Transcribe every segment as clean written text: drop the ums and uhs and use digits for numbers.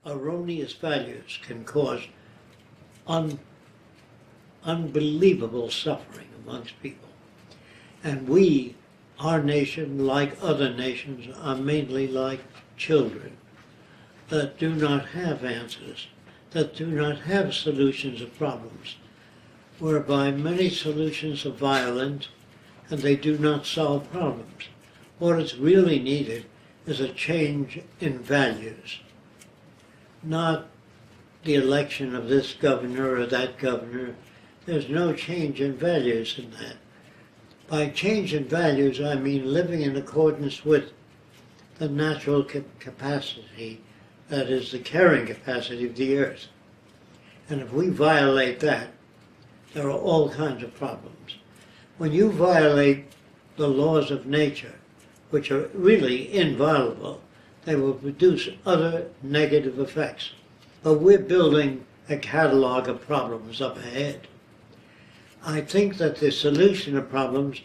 erroneous values can cause unbelievable suffering amongst people. And we, our nation, like other nations, are mainly like children that do not have answers, that do not have solutions of problems, whereby many solutions are violent and they do not solve problems. What is really needed is a change in values, not the election of this governor or that governor. There's no change in values in that. By change in values, I mean living in accordance with the natural capacity, that is the carrying capacity of the earth. And if we violate that, there are all kinds of problems. When you violate the laws of nature, which are really inviolable, they will produce other negative effects. But we're building a catalog of problems up ahead. I think that the solution of problems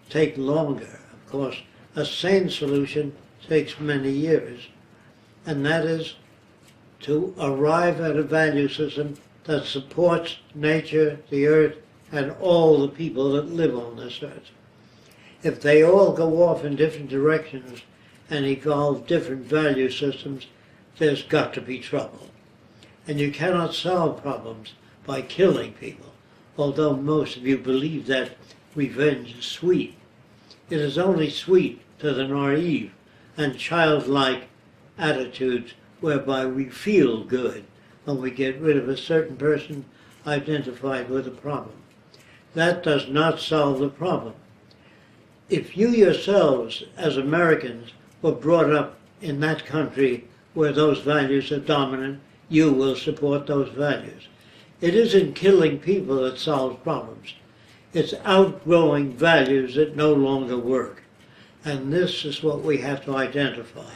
take longer. Of course, a sane solution takes many years, and that is to arrive at a value system that supports nature, the earth, and all the people that live on this earth. If they all go off in different directions and evolve different value systems, there's got to be trouble. And you cannot solve problems by killing people, although most of you believe that revenge is sweet. It is only sweet to the naive and childlike attitudes whereby we feel good when we get rid of a certain person identified with a problem. That does not solve the problem. If you yourselves, as Americans, were brought up in that country where those values are dominant, you will support those values. It isn't killing people that solves problems. It's outgrowing values that no longer work. And this is what we have to identify.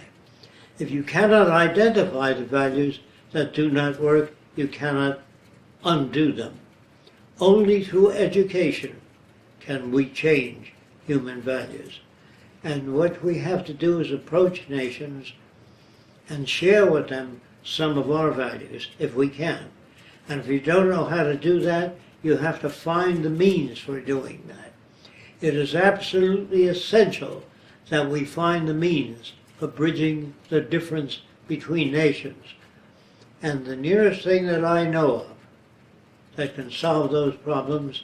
If you cannot identify the values that do not work, you cannot undo them. Only through education can we change human values. And what we have to do is approach nations and share with them some of our values, if we can. And if you don't know how to do that, you have to find the means for doing that. It is absolutely essential that we find the means for bridging the difference between nations. And the nearest thing that I know of that can solve those problems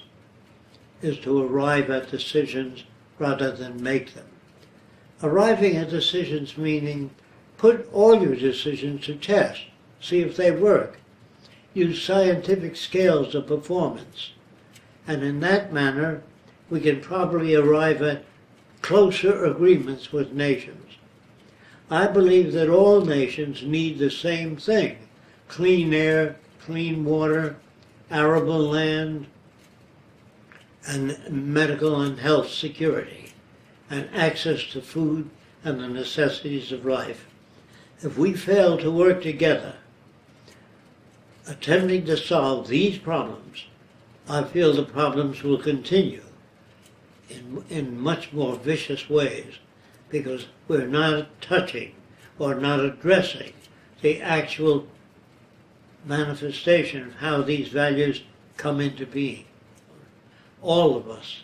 is to arrive at decisions rather than make them. Arriving at decisions meaning put all your decisions to test, see if they work. Use scientific scales of performance. And in that manner, we can probably arrive at closer agreements with nations. I believe that all nations need the same thing: clean air, clean water, arable land, and medical and health security, and access to food and the necessities of life. If we fail to work together, attempting to solve these problems, I feel the problems will continue in much more vicious ways, because we're not touching or not addressing the actual manifestation of how these values come into being. All of us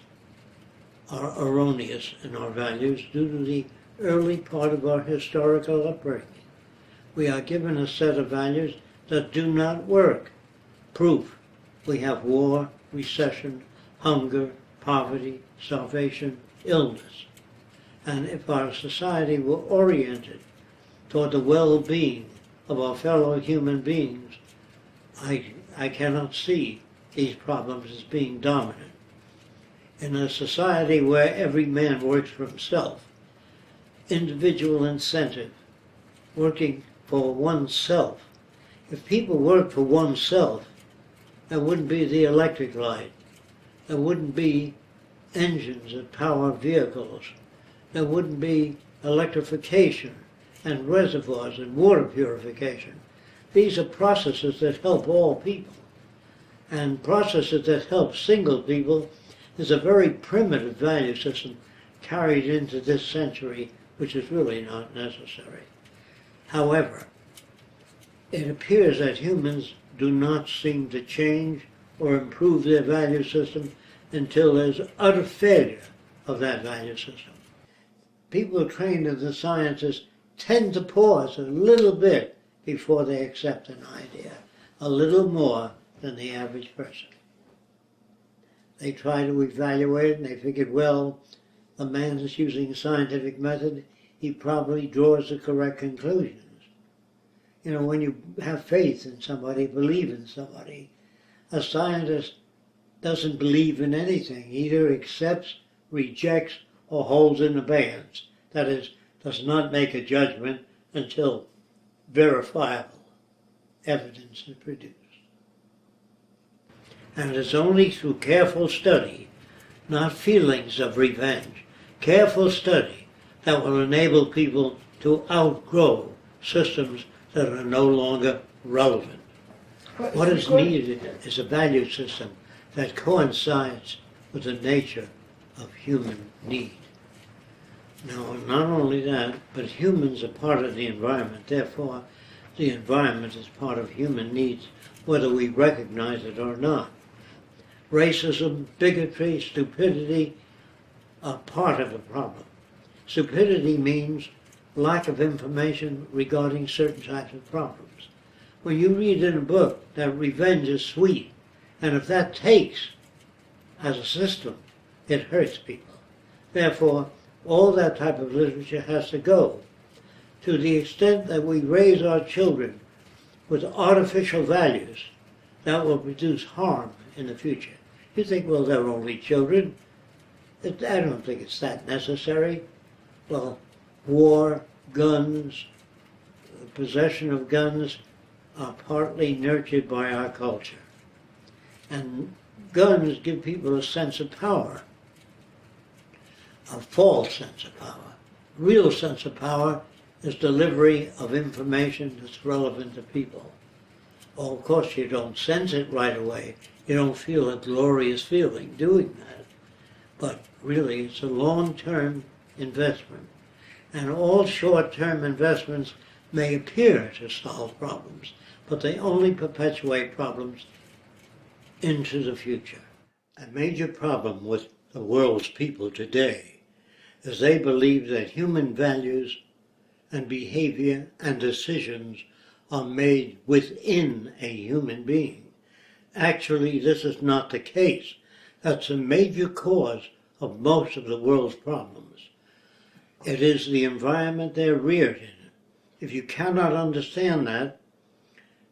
are erroneous in our values due to the early part of our historical upbringing. We are given a set of values that do not work. Proof: we have war, recession, hunger, poverty, starvation, illness. And if our society were oriented toward the well-being of our fellow human beings, I cannot see these problems as being dominant. In a society where every man works for himself, individual incentive, working for oneself. If people work for oneself, there wouldn't be the electric light. There wouldn't be engines that power vehicles. There wouldn't be electrification and reservoirs and water purification. These are processes that help all people. And processes that help single people is a very primitive value system carried into this century, which is really not necessary. However, it appears that humans do not seem to change or improve their value system until there's utter failure of that value system. People trained in the sciences tend to pause a little bit before they accept an idea, a little more than the average person. They try to evaluate it and they figured, well, the man is using a scientific method, he probably draws the correct conclusions. You know, when you have faith in somebody, believe in somebody, a scientist doesn't believe in anything. He either accepts, rejects, or holds in abeyance. That is, does not make a judgment until verifiable evidence is produced. And it's only through careful study, not feelings of revenge, careful study that will enable people to outgrow systems that are no longer relevant. What is needed is a value system that coincides with the nature of human need. Now, not only that, but humans are part of the environment. Therefore, the environment is part of human needs, whether we recognize it or not. Racism, bigotry, stupidity are part of the problem. Stupidity means lack of information regarding certain types of problems. When you read in a book that revenge is sweet, and if that takes as a system, it hurts people. Therefore, all that type of literature has to go. To the extent that we raise our children with artificial values, that will produce harm in the future. You think, well, they're only children. I don't think it's that necessary. Well, war, guns, possession of guns are partly nurtured by our culture. And guns give people a sense of power, a false sense of power. Real sense of power is delivery of information that's relevant to people. Well, of course, you don't sense it right away. You don't feel a glorious feeling doing that. But really, it's a long-term investment. And all short-term investments may appear to solve problems, but they only perpetuate problems into the future. A major problem with the world's people today is they believe that human values and behavior and decisions are made within a human being. Actually, this is not the case. That's a major cause of most of the world's problems. It is the environment they're reared in. If you cannot understand that,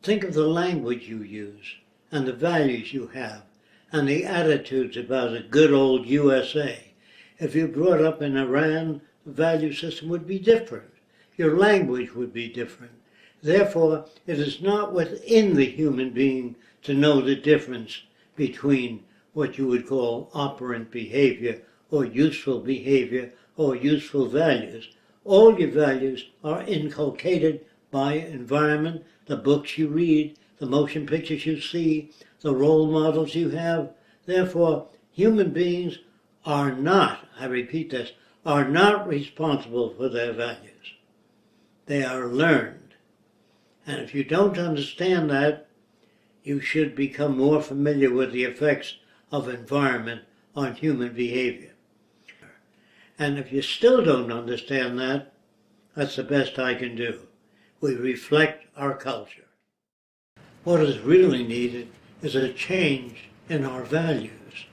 think of the language you use and the values you have and the attitudes about the good old USA. If you grew up in Iran, the value system would be different. Your language would be different. Therefore, it is not within the human being to know the difference between what you would call operant behavior or useful values. All your values are inculcated by environment, the books you read, the motion pictures you see, the role models you have. Therefore, human beings are not, I repeat this, are not responsible for their values. They are learned. And if you don't understand that, you should become more familiar with the effects of environment on human behavior. And if you still don't understand that, that's the best I can do. We reflect our culture. What is really needed is a change in our values.